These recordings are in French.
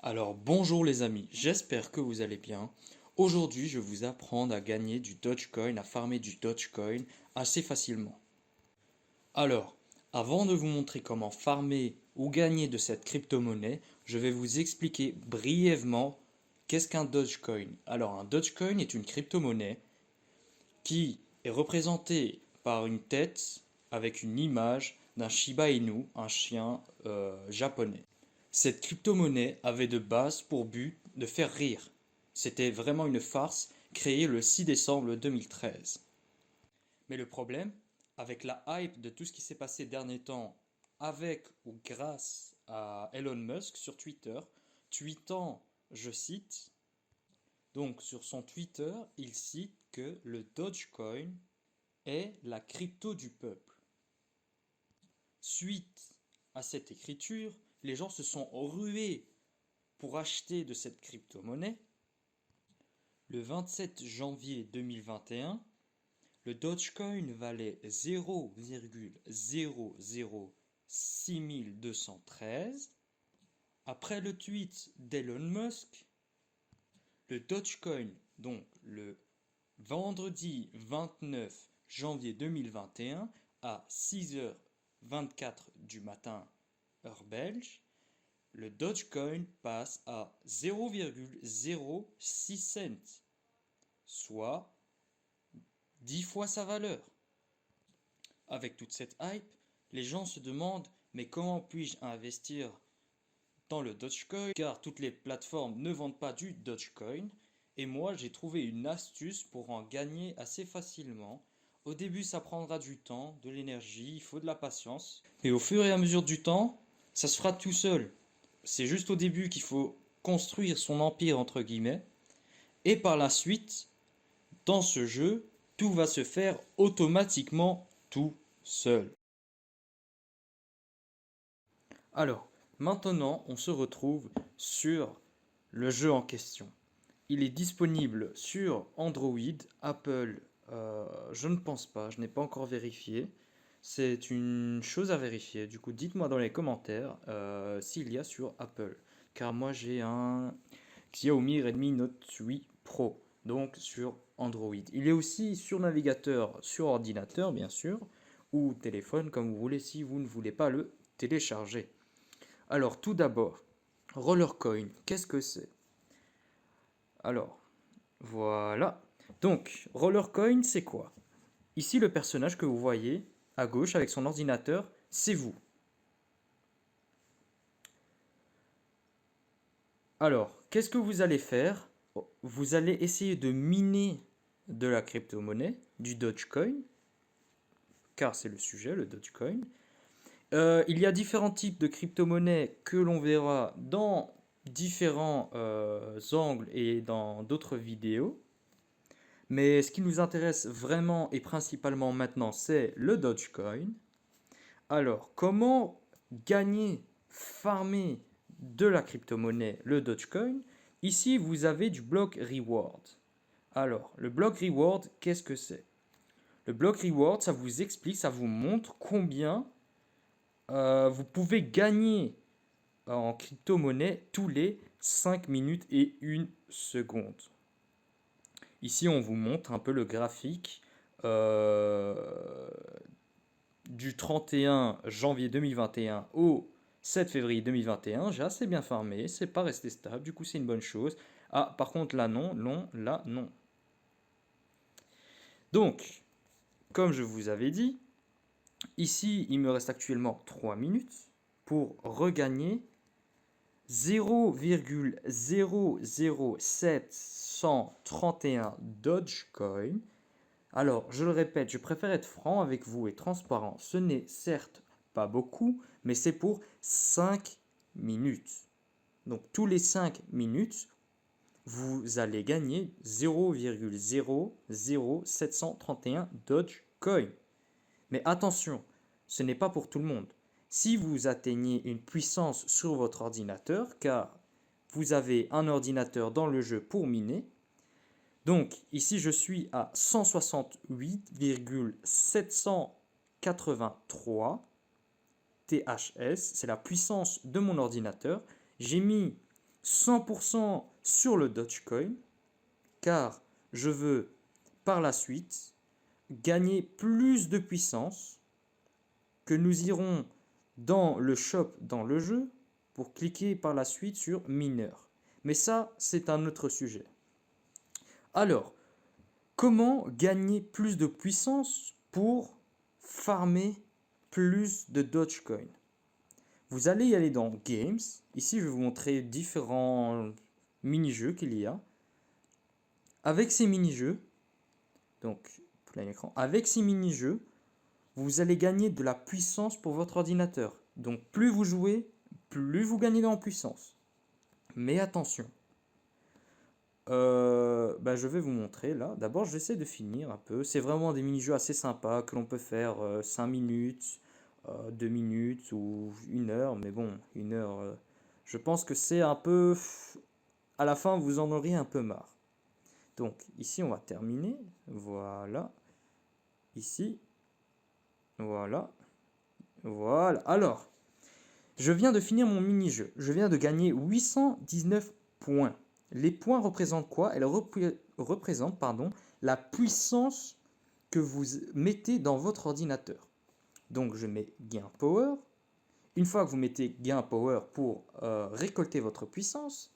Alors bonjour les amis, j'espère que vous allez bien. Aujourd'hui je vais vous apprendre à gagner du Dogecoin, à farmer du Dogecoin assez facilement. Alors, avant de vous montrer comment farmer ou gagner de cette crypto-monnaie, je vais vous expliquer brièvement qu'est-ce qu'un Dogecoin. Alors un Dogecoin est une crypto-monnaie qui est représentée par une tête avec une image d'un Shiba Inu, un chien japonais. Cette crypto-monnaie avait de base pour but de faire rire. C'était vraiment une farce créée le 6 décembre 2013. Mais le problème, avec la hype de tout ce qui s'est passé ces derniers temps, avec ou grâce à Elon Musk sur Twitter, tweetant, je cite, donc sur son Twitter, il cite que le Dogecoin est la crypto du peuple. Suite à cette écriture, les gens se sont rués pour acheter de cette crypto-monnaie. Le 27 janvier 2021, le Dogecoin valait 0,006213. Après le tweet d'Elon Musk, le Dogecoin, donc le vendredi 29 janvier 2021 à 6h24 du matin, heure belge, le Dogecoin passe à 0,06 cents, soit 10 fois sa valeur. Avec toute cette hype, les gens se demandent mais comment puis-je investir dans le Dogecoin car toutes les plateformes ne vendent pas du Dogecoin et moi j'ai trouvé une astuce pour en gagner assez facilement. Au début ça prendra du temps, de l'énergie, il faut de la patience. Et au fur et à mesure du temps, ça se fera tout seul. C'est juste au début qu'il faut construire son empire entre guillemets. Et par la suite, dans ce jeu, tout va se faire automatiquement tout seul. Alors, maintenant, on se retrouve sur le jeu en question. Il est disponible sur Android, Apple, je ne pense pas, je n'ai pas encore vérifié. C'est une chose à vérifier. Du coup, dites-moi dans les commentaires s'il y a sur Apple. Car moi, j'ai un Xiaomi Redmi Note 8 Pro, donc sur Android. Il est aussi sur navigateur, sur ordinateur, bien sûr, ou téléphone, comme vous voulez, si vous ne voulez pas le télécharger. Alors, tout d'abord, Rollercoin, qu'est-ce que c'est? Alors, voilà. Donc, Rollercoin, c'est quoi? Ici, le personnage que vous voyez à gauche avec son ordinateur, c'est vous. Alors, qu'est-ce que vous allez faire? Vous allez essayer de miner de la crypto-monnaie, du Dogecoin, car c'est le sujet, le Dogecoin. Il y a différents types de crypto-monnaies que l'on verra dans différents angles et dans d'autres vidéos. Mais ce qui nous intéresse vraiment et principalement maintenant, c'est le Dogecoin. Alors, comment gagner, farmer de la crypto-monnaie, le Dogecoin? Ici, vous avez du block reward. Alors, le block reward, qu'est-ce que c'est? Le block reward, ça vous explique, ça vous montre combien vous pouvez gagner en crypto-monnaie tous les 5 minutes et 1 seconde. Ici, on vous montre un peu le graphique du 31 janvier 2021 au 7 février 2021. J'ai assez bien farmé, c'est pas resté stable, du coup c'est une bonne chose. Ah, par contre là non, non, là non. Donc, comme je vous avais dit, ici il me reste actuellement 3 minutes pour regagner 0,00731 Dogecoin. Alors, je le répète, je préfère être franc avec vous et transparent. Ce n'est certes pas beaucoup, mais c'est pour 5 minutes. Donc, tous les 5 minutes, vous allez gagner 0,00731 Dogecoin. Mais attention, ce n'est pas pour tout le monde. Si vous atteignez une puissance sur votre ordinateur, car vous avez un ordinateur dans le jeu pour miner, donc ici je suis à 168,783 THS, c'est la puissance de mon ordinateur. J'ai mis 100% sur le Dogecoin, car je veux par la suite gagner plus de puissance, que nous irons dans le shop, dans le jeu, pour cliquer par la suite sur mineur. Mais ça, c'est un autre sujet. Alors, comment gagner plus de puissance pour farmer plus de Dogecoin? Vous allez y aller dans Games. Ici, je vais vous montrer différents mini-jeux qu'il y a. Avec ces mini-jeux, donc plein écran, avec ces mini-jeux, vous allez gagner de la puissance pour votre ordinateur. Donc plus vous jouez, plus vous gagnez en puissance. Mais attention, je vais vous montrer là. D'abord, j'essaie de finir un peu. C'est vraiment des mini-jeux assez sympas que l'on peut faire 5 minutes, 2 minutes ou 1 heure. Mais bon, 1 heure, je pense que c'est un peu... À la fin, vous en aurez un peu marre. Donc ici, on va terminer. Voilà. Ici. Voilà. Voilà. Alors, je viens de finir mon mini-jeu. Je viens de gagner 819 points. Les points représentent quoi? Elles représentent la puissance que vous mettez dans votre ordinateur. Donc je mets gain power. Une fois que vous mettez gain power pour récolter votre puissance,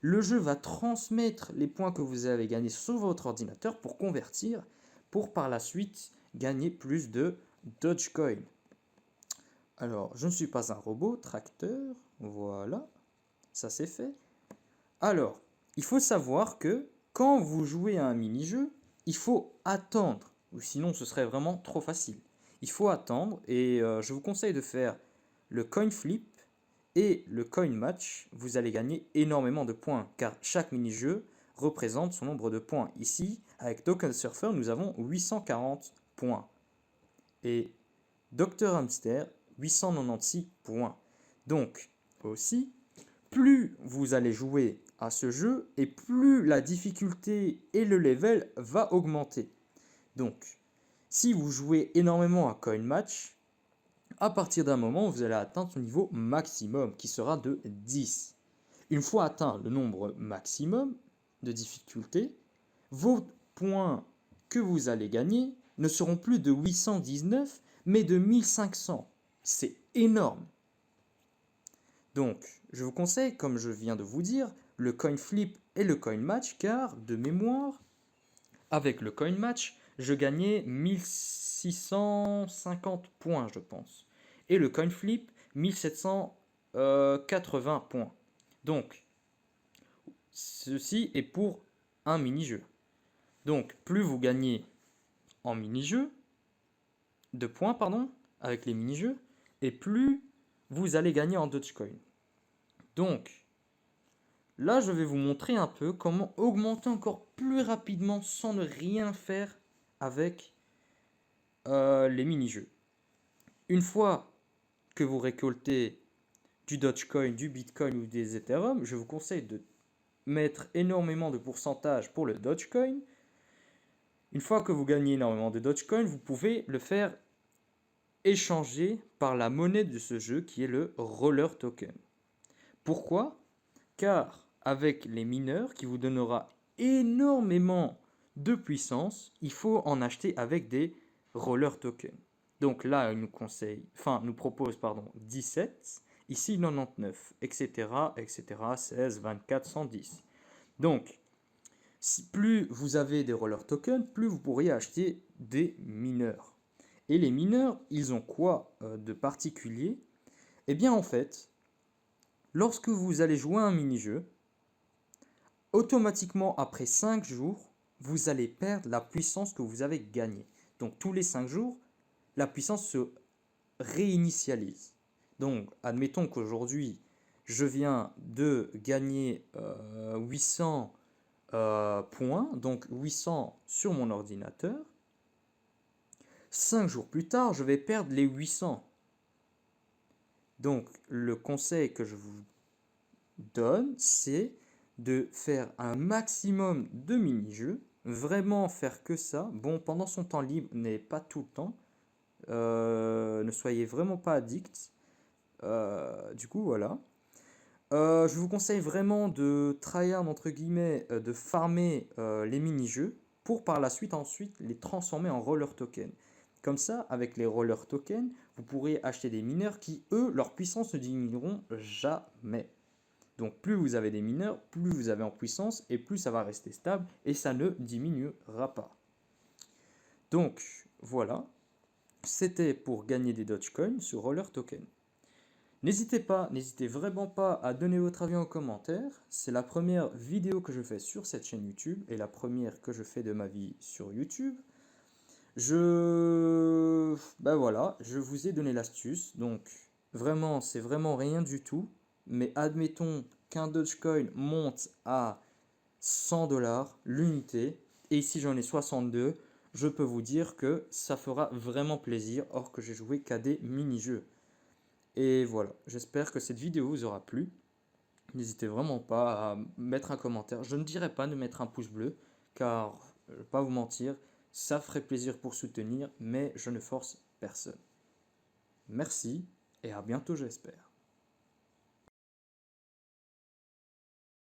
le jeu va transmettre les points que vous avez gagnés sur votre ordinateur pour convertir, pour par la suite gagner plus de Dogecoin. Alors, je ne suis pas un robot, tracteur, voilà, ça c'est fait. Alors, il faut savoir que quand vous jouez à un mini-jeu, il faut attendre, ou sinon ce serait vraiment trop facile. Il faut attendre et je vous conseille de faire le coin flip et le coin match. Vous allez gagner énormément de points car chaque mini-jeu représente son nombre de points. Ici, avec Token Surfer, nous avons 840 points. Et Dr Hamster, 896 points. Donc, aussi, plus vous allez jouer à ce jeu et plus la difficulté et le level va augmenter. Donc, si vous jouez énormément à Coin Match, à partir d'un moment, vous allez atteindre son niveau maximum qui sera de 10. Une fois atteint le nombre maximum de difficulté, vos points que vous allez gagner ne seront plus de 819, mais de 1500. C'est énorme. Donc, je vous conseille, comme je viens de vous dire, le coin flip et le coin match, car de mémoire, avec le coin match, je gagnais 1650 points, je pense. Et le coin flip, 1780 points. Donc, ceci est pour un mini-jeu. Donc, plus vous gagnez en mini-jeu, de points, avec les mini-jeux, et plus vous allez gagner en Dogecoin. Donc, là, je vais vous montrer un peu comment augmenter encore plus rapidement sans ne rien faire avec les mini-jeux. Une fois que vous récoltez du Dogecoin, du Bitcoin ou des Ethereum, je vous conseille de mettre énormément de pourcentage pour le Dogecoin. Une fois que vous gagnez énormément de Dogecoin, vous pouvez le faire échanger par la monnaie de ce jeu qui est le Roller Token. Pourquoi? Car avec les mineurs qui vous donnera énormément de puissance, il faut en acheter avec des Roller Tokens. Donc là, il nous propose 17, ici 99, etc., etc., 16, 24, 110. Donc, plus vous avez des Roller Tokens, plus vous pourriez acheter des mineurs. Et les mineurs, ils ont quoi de particulier? Eh bien, en fait, lorsque vous allez jouer à un mini-jeu, automatiquement, après 5 jours, vous allez perdre la puissance que vous avez gagnée. Donc, tous les 5 jours, la puissance se réinitialise. Donc, admettons qu'aujourd'hui, je viens de gagner 800 points, donc 800 sur mon ordinateur. 5 jours plus tard, je vais perdre les 800. Donc, le conseil que je vous donne, c'est de faire un maximum de mini-jeux, vraiment faire que ça. Bon, pendant son temps libre, n'est pas tout le temps. Ne soyez vraiment pas addict. Du coup, voilà. Je vous conseille vraiment de tryhard entre guillemets, de farmer les mini-jeux pour par la suite ensuite les transformer en roller token. Comme ça, avec les roller tokens, vous pourrez acheter des mineurs qui, eux, leur puissance ne diminueront jamais. Donc plus vous avez des mineurs, plus vous avez en puissance et plus ça va rester stable et ça ne diminuera pas. Donc voilà, c'était pour gagner des Dogecoin sur Roller Token. N'hésitez vraiment pas à donner votre avis en commentaire. C'est la première vidéo que je fais sur cette chaîne YouTube et la première que je fais de ma vie sur YouTube. Ben voilà, je vous ai donné l'astuce. Donc vraiment, c'est vraiment rien du tout. Mais admettons qu'un Dogecoin monte à 100 dollars l'unité. Et ici j'en ai 62. Je peux vous dire que ça fera vraiment plaisir. Or que j'ai joué qu'à des mini-jeux. Et voilà, j'espère que cette vidéo vous aura plu. N'hésitez vraiment pas à mettre un commentaire. Je ne dirais pas de mettre un pouce bleu, car, je ne vais pas vous mentir, ça ferait plaisir pour soutenir, mais je ne force personne. Merci et à bientôt j'espère.